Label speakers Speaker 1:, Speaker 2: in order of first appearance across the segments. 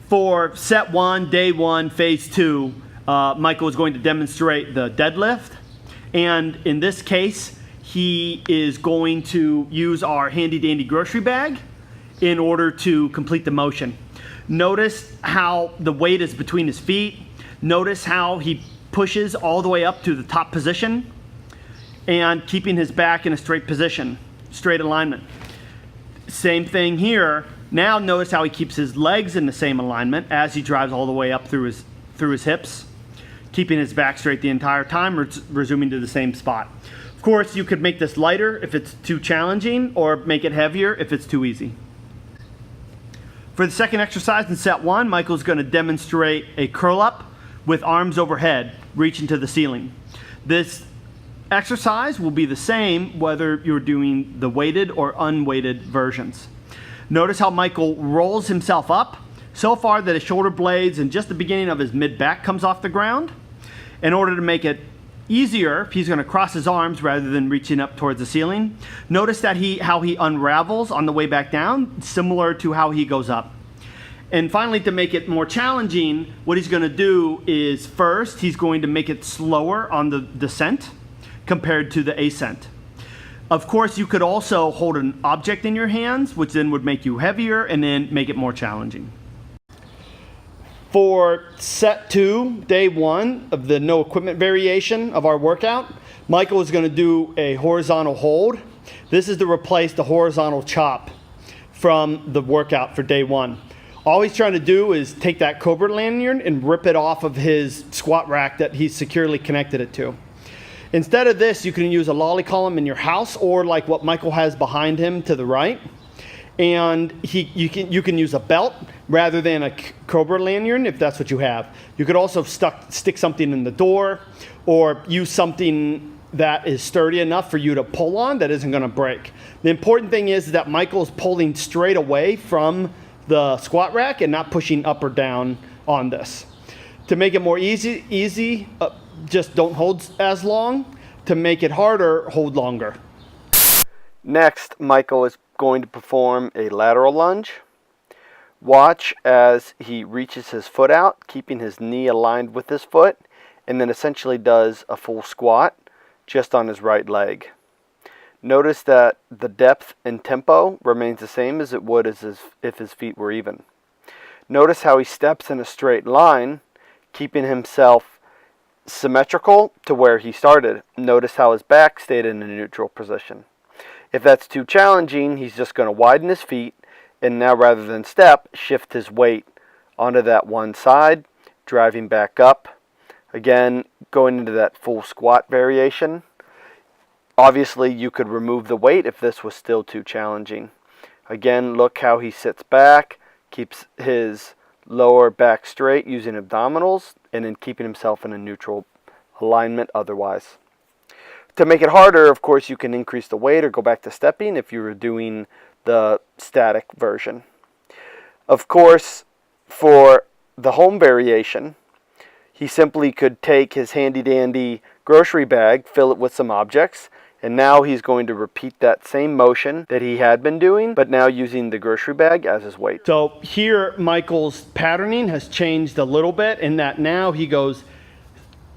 Speaker 1: For set 1, day 1, phase 2, Michael is going to demonstrate the deadlift. And in this case, he is going to use our handy dandy grocery bag in order to complete the motion. Notice how the weight is between his feet. Notice how he pushes all the way up to the top position and keeping his back in a straight position, straight alignment. Same thing here. Now notice how he keeps his legs in the same alignment as he drives all the way up through his hips, keeping his back straight the entire time, resuming to the same spot. Of course, you could make this lighter if it's too challenging, or make it heavier if it's too easy. For the second exercise in set 1, Michael's going to demonstrate a curl up with arms overhead, reaching to the ceiling. This exercise will be the same whether you're doing the weighted or unweighted versions. Notice how Michael rolls himself up so far that his shoulder blades and just the beginning of his mid-back comes off the ground. In order to make it easier, he's going to cross his arms rather than reaching up towards the ceiling. Notice that how he unravels on the way back down, similar to how he goes up. And finally, to make it more challenging, what he's going to do is first, he's going to make it slower on the descent compared to the ascent. Of course, you could also hold an object in your hands, which then would make you heavier and then make it more challenging. For set 2, day 1 of the no equipment variation of our workout, Michael is going to do a horizontal hold. This is to replace the horizontal chop from the workout for day 1. All he's trying to do is take that Cobra lanyard and rip it off of his squat rack that he's securely connected it to. Instead of this, you can use a lolly column in your house, or like what Michael has behind him to the right. And you can use a belt rather than a Cobra lanyard if that's what you have. You could also stick something in the door, or use something that is sturdy enough for you to pull on that isn't going to break. The important thing is that Michael's pulling straight away from the squat rack and not pushing up or down on this. To make it more easy, just don't hold as long. To make it harder, hold longer. Next, Michael is going to perform a lateral lunge. Watch as he reaches his foot out, keeping his knee aligned with his foot, and then essentially does a full squat just on his right leg. Notice that the depth and tempo remains the same as it would if his feet were even. Notice how he steps in a straight line, keeping himself symmetrical to where he started. Notice how his back stayed in a neutral position. If that's too challenging, he's just going to widen his feet, and now rather than step, shift his weight onto that one side, driving back up. Again, going into that full squat variation. Obviously, you could remove the weight if this was still too challenging. Again, look how he sits back, keeps his lower back straight using abdominals, and then keeping himself in a neutral alignment otherwise. To make it harder, of course, you can increase the weight or go back to stepping if you were doing the static version. Of course, for the home variation, he simply could take his handy-dandy grocery bag, fill it with some objects, and now he's going to repeat that same motion that he had been doing, but now using the grocery bag as his weight. So here, Michael's patterning has changed a little bit in that now he goes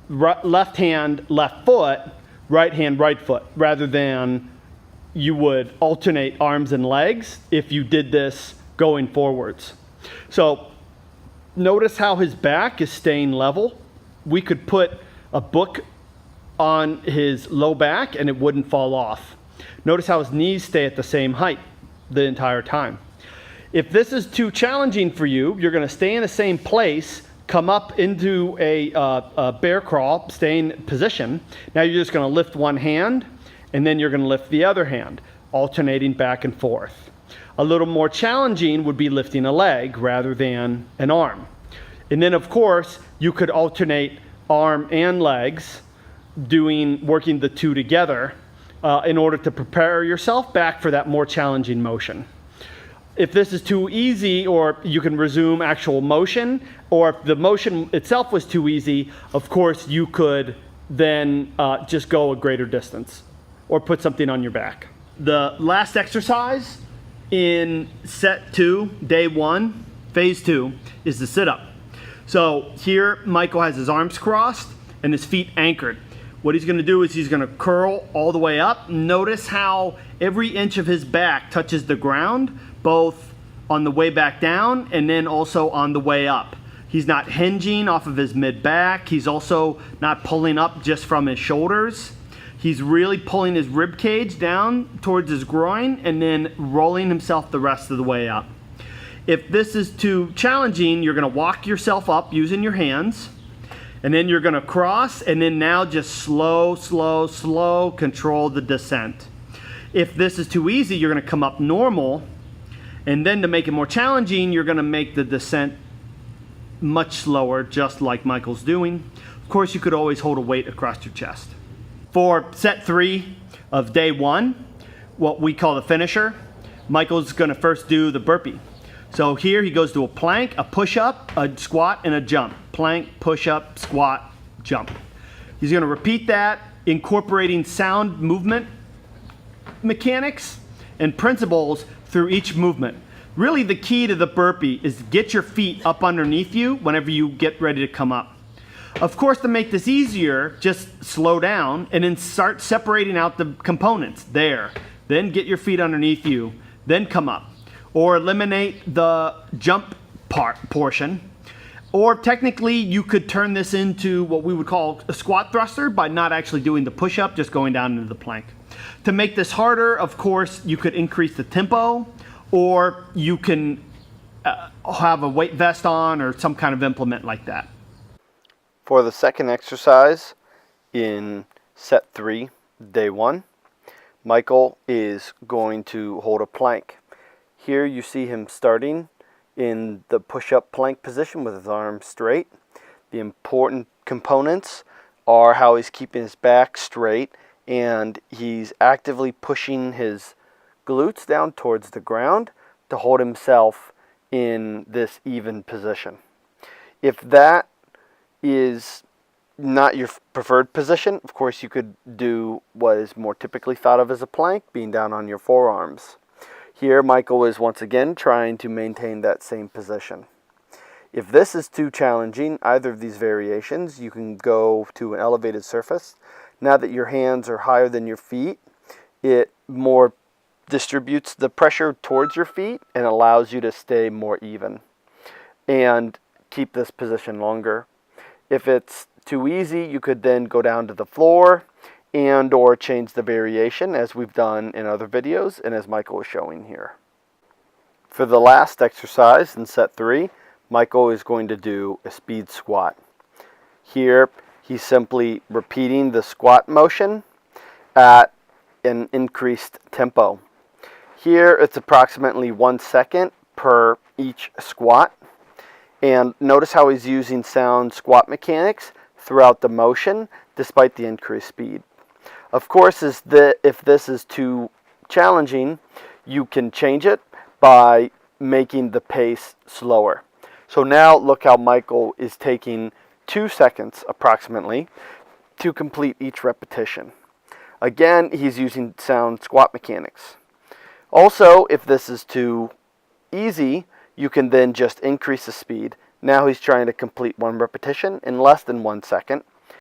Speaker 1: left hand, left foot, right hand, right foot, rather than you would alternate arms and legs if you did this going forwards. So notice how his back is staying level. We could put a book on his low back and it wouldn't fall off. Notice how his knees stay at the same height the entire time. If this is too challenging for you, you're going to stay in the same place, come up into a bear crawl, stay in position. Now you're just going to lift one hand and then you're going to lift the other hand, alternating back and forth. A little more challenging would be lifting a leg rather than an arm. And then of course, you could alternate arm and legs, working the two together in order to prepare yourself back for that more challenging motion. If this is too easy, or you can resume actual motion, or if the motion itself was too easy, of course you could then just go a greater distance or put something on your back. The last exercise in set 2, day 1, Phase 2 is the sit-up. So here Michael has his arms crossed and his feet anchored. What he's gonna do is he's gonna curl all the way up. Notice how every inch of his back touches the ground, both on the way back down and then also on the way up. He's not hinging off of his mid-back. He's also not pulling up just from his shoulders. He's really pulling his rib cage down towards his groin and then rolling himself the rest of the way up. If this is too challenging, you're gonna walk yourself up using your hands, and then you're gonna cross, and then now just slow, slow, slow, control the descent. If this is too easy, you're gonna come up normal, and then to make it more challenging, you're gonna make the descent much slower, just like Michael's doing. Of course, you could always hold a weight across your chest. For set 3 of day 1, what we call the finisher, Michael's gonna first do the burpee. So here he goes to a plank, a push-up, a squat, and a jump. Plank, push-up, squat, jump. He's gonna repeat that, incorporating sound movement mechanics and principles through each movement. Really the key to the burpee is to get your feet up underneath you whenever you get ready to come up. Of course, to make this easier, just slow down and then start separating out the components there. Then get your feet underneath you, then come up. Or eliminate the jump portion. Or technically, you could turn this into what we would call a squat thruster by not actually doing the push-up, just going down into the plank. To make this harder, of course, you could increase the tempo, or you can have a weight vest on or some kind of implement like that.
Speaker 2: For the second exercise in set 3, day 1, Michael is going to hold a plank. Here you see him starting in the push-up plank position with his arms straight. The important components are how he's keeping his back straight and he's actively pushing his glutes down towards the ground to hold himself in this even position. If that is not your preferred position, of course you could do what is more typically thought of as a plank, being down on your forearms. Here Michael is once again trying to maintain that same position. If this is too challenging, either of these variations, you can go to an elevated surface. Now that your hands are higher than your feet, it more distributes the pressure towards your feet and allows you to stay more even and keep this position longer. If it's too easy, you could then go down to the floor and or change the variation as we've done in other videos and as Michael is showing here. For the last exercise in set 3, Michael is going to do a speed squat. Here he's simply repeating the squat motion at an increased tempo. Here it's approximately 1 second per each squat. And notice how he's using sound squat mechanics throughout the motion despite the increased speed. Of course, if this is too challenging, you can change it by making the pace slower. So now look how Michael is taking 2 seconds approximately to complete each repetition. Again, he's using sound squat mechanics. Also, if this is too easy, you can then just increase the speed. Now he's trying to complete 1 repetition in less than 1 second.